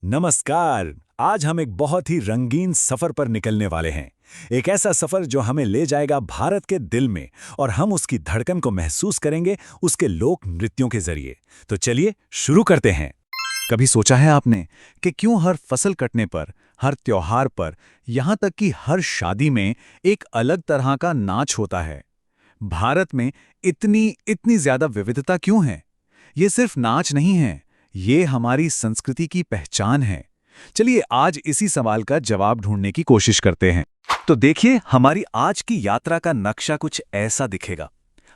नमस्कार। आज हम एक बहुत ही रंगीन सफर पर निकलने वाले हैं। एक ऐसा सफर जो हमें ले जाएगा भारत के दिल में और हम उसकी धड़कन को महसूस करेंगे उसके लोक नृत्यों के जरिए। तो चलिए शुरू करते हैं। कभी सोचा है आपने कि क्यों हर फसल कटने पर, हर त्योहार पर, यहाँ तक कि हर शादी में एक अलग तरह का नाच होता है? भारत में इतनी इतनी ज्यादा विविधता क्यों है? ये सिर्फ नाच नहीं है, ये हमारी संस्कृति की पहचान है। चलिए आज इसी सवाल का जवाब ढूंढने की कोशिश करते हैं। तो देखिए, हमारी आज की यात्रा का नक्शा कुछ ऐसा दिखेगा।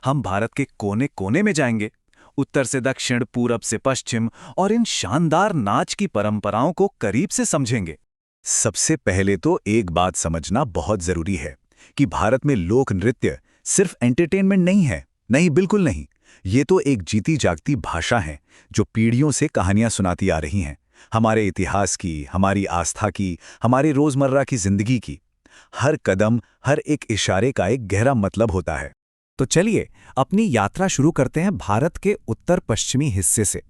हम भारत के कोने कोने में जाएंगे, उत्तर से दक्षिण, पूरब से पश्चिम, और इन शानदार नाच की परंपराओं को करीब से समझेंगे। सबसे पहले तो एक बात समझना बहुत जरूरी है कि भारत में लोक नृत्य सिर्फ एंटरटेनमेंट नहीं है। नहीं, बिल्कुल नहीं। ये तो एक जीती जागती भाषा है जो पीढ़ियों से कहानियां सुनाती आ रही हैं, हमारे इतिहास की, हमारी आस्था की, हमारी रोजमर्रा की जिंदगी की। हर कदम, हर एक इशारे का एक गहरा मतलब होता है। तो चलिए अपनी यात्रा शुरू करते हैं भारत के उत्तर पश्चिमी हिस्से से।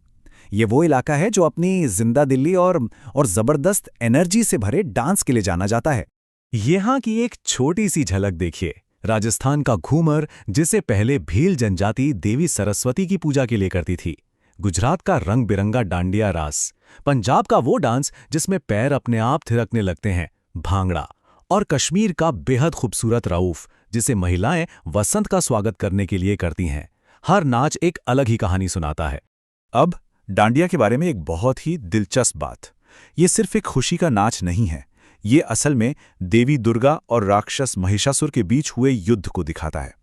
ये वो इलाका है जो अपनी जिंदा दिल्ली और जबरदस्त एनर्जी से भरे डांस के लिए जाना जाता है। यहाँ की एक छोटी सी झलक देखिए। राजस्थान का घूमर, जिसे पहले भील जनजाति देवी सरस्वती की पूजा के लिए करती थी। गुजरात का रंग बिरंगा डांडिया रास। पंजाब का वो डांस जिसमें पैर अपने आप थिरकने लगते हैं, भांगड़ा। और कश्मीर का बेहद खूबसूरत रऊफ, जिसे महिलाएं वसंत का स्वागत करने के लिए करती हैं। हर नाच एक अलग ही कहानी सुनाता है। अब डांडिया के बारे में एक बहुत ही दिलचस्प बात। ये सिर्फ एक खुशी का नाच नहीं है, ये असल में देवी दुर्गा और राक्षस महिषासुर के बीच हुए युद्ध को दिखाता है।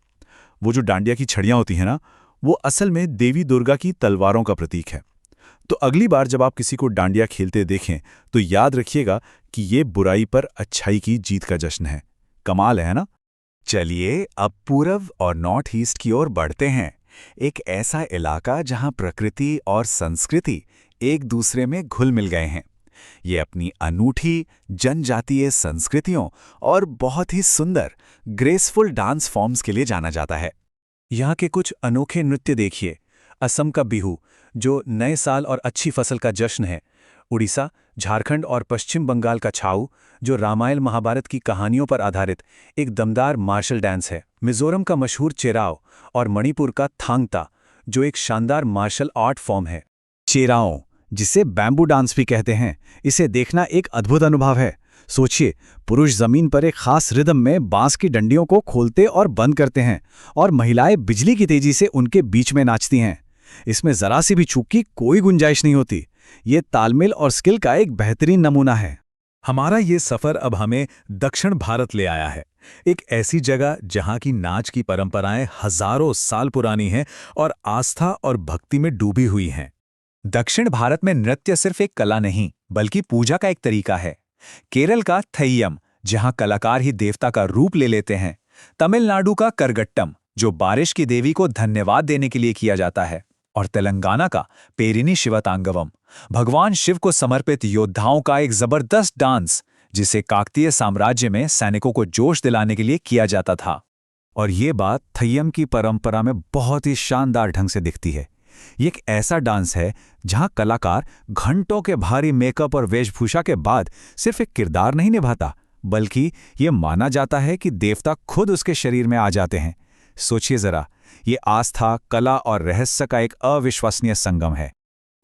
वो जो डांडिया की छड़ियां होती हैं ना, वो असल में देवी दुर्गा की तलवारों का प्रतीक है। तो अगली बार जब आप किसी को डांडिया खेलते देखें तो याद रखिएगा कि ये बुराई पर अच्छाई की जीत का जश्न है। कमाल है ना? चलिए अब पूरब और नॉर्थ ईस्ट की ओर बढ़ते हैं। एक ऐसा इलाका जहां प्रकृति और संस्कृति एक दूसरे में घुल मिल गए हैं। ये अपनी अनूठी जनजातीय संस्कृतियों और बहुत ही सुंदर ग्रेसफुल डांस फॉर्म्स के लिए जाना जाता है। यहाँ के कुछ अनोखे नृत्य देखिए। असम का बिहू, जो नए साल और अच्छी फसल का जश्न है। उड़ीसा, झारखंड और पश्चिम बंगाल का छाऊ, जो रामायण महाभारत की कहानियों पर आधारित एक दमदार मार्शल डांस है। मिजोरम का मशहूर चेराओ और मणिपुर का थांगता, जो एक शानदार मार्शल आर्ट फॉर्म है। चेराओ, जिसे बैम्बू डांस भी कहते हैं, इसे देखना एक अद्भुत अनुभव है। सोचिए, पुरुष जमीन पर एक खास रिदम में बांस की डंडियों को खोलते और बंद करते हैं और महिलाएं बिजली की तेजी से उनके बीच में नाचती हैं। इसमें जरा सी भी चूक की कोई गुंजाइश नहीं होती। ये तालमेल और स्किल का एक बेहतरीन नमूना है। हमारा ये सफर अब हमें दक्षिण भारत ले आया है, एक ऐसी जगह जहां की नाच की परंपराएं हजारों साल पुरानी हैं और आस्था और भक्ति में डूबी हुई हैं। दक्षिण भारत में नृत्य सिर्फ एक कला नहीं, बल्कि पूजा का एक तरीका है। केरल का थैयम, जहां कलाकार ही देवता का रूप ले लेते हैं। तमिलनाडु का करगट्टम, जो बारिश की देवी को धन्यवाद देने के लिए किया जाता है। और तेलंगाना का पेरिनी शिवतांगवम, भगवान शिव को समर्पित योद्धाओं का एक जबरदस्त डांस, जिसे काकतीय साम्राज्य में सैनिकों को जोश दिलाने के लिए किया जाता था। और ये बात थैयम की परंपरा में बहुत ही शानदार ढंग से दिखती है। ये एक ऐसा डांस है जहां कलाकार घंटों के भारी मेकअप और वेशभूषा के बाद सिर्फ एक किरदार नहीं निभाता, बल्कि ये माना जाता है कि देवता खुद उसके शरीर में आ जाते हैं। सोचिए जरा, ये आस्था, कला और रहस्य का एक अविश्वसनीय संगम है।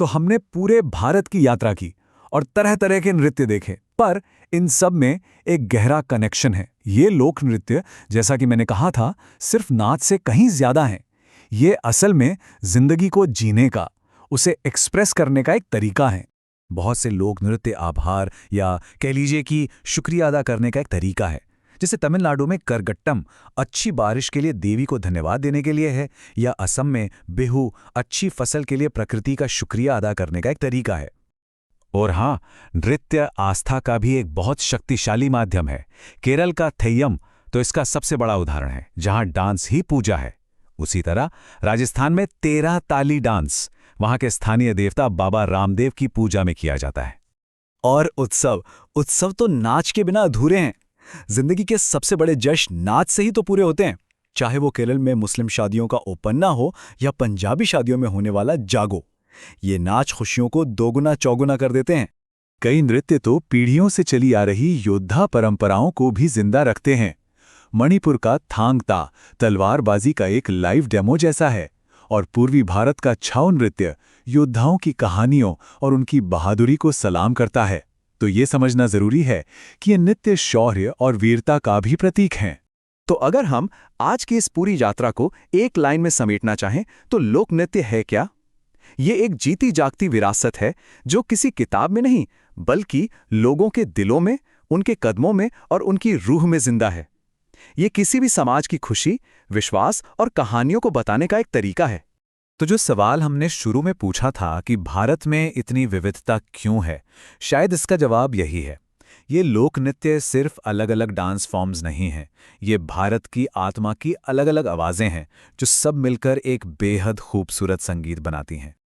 तो हमने पूरे भारत की यात्रा की और तरह तरह के नृत्य देखे, पर इन सब में एक गहरा कनेक्शन है। ये लोक नृत्य, जैसा कि मैंने कहा था, सिर्फ नाच से कहीं ज्यादा है। ये असल में जिंदगी को जीने का, उसे एक्सप्रेस करने का एक तरीका है। बहुत से लोक नृत्य आभार या कह लीजिए कि शुक्रिया अदा करने का एक तरीका है। जैसे तमिलनाडु में करगट्टम अच्छी बारिश के लिए देवी को धन्यवाद देने के लिए है, या असम में बिहू अच्छी फसल के लिए प्रकृति का शुक्रिया अदा करने का एक तरीका है। और हाँ, नृत्य आस्था का भी एक बहुत शक्तिशाली माध्यम है। केरल का थैयम तो इसका सबसे बड़ा उदाहरण है, जहां डांस ही पूजा है। उसी तरह राजस्थान में 13 ताली डांस वहां के स्थानीय देवता बाबा रामदेव की पूजा में किया जाता है। और उत्सव तो नाच के बिना अधूरे हैं। जिंदगी के सबसे बड़े जश्न नाच से ही तो पूरे होते हैं। चाहे वो केरल में मुस्लिम शादियों का ओपन्ना हो या पंजाबी शादियों में होने वाला जागो, ये नाच खुशियों को दोगुना चौगुना कर देते हैं। कई नृत्य तो पीढ़ियों से चली आ रही योद्धा परंपराओं को भी जिंदा रखते हैं। मणिपुर का थांग ता तलवारबाजी का एक लाइव डेमो जैसा है, और पूर्वी भारत का छाऊ नृत्य योद्धाओं की कहानियों और उनकी बहादुरी को सलाम करता है। तो ये समझना जरूरी है कि ये नृत्य शौर्य और वीरता का भी प्रतीक हैं। तो अगर हम आज की इस पूरी यात्रा को एक लाइन में समेटना चाहें तो लोक नृत्य है क्या? ये एक जीती जागती विरासत है जो किसी किताब में नहीं बल्कि लोगों के दिलों में, उनके कदमों में और उनकी रूह में जिंदा है। ये किसी भी समाज की खुशी, विश्वास और कहानियों को बताने का एक तरीका है। तो जो सवाल हमने शुरू में पूछा था कि भारत में इतनी विविधता क्यों है, शायद इसका जवाब यही है। ये लोक नृत्य सिर्फ अलग-अलग डांस फॉर्म्स नहीं हैं, ये भारत की आत्मा की अलग-अलग आवाज़ें हैं जो सब मिलकर एक बेहद खूबसूरत संगीत बनाती हैं।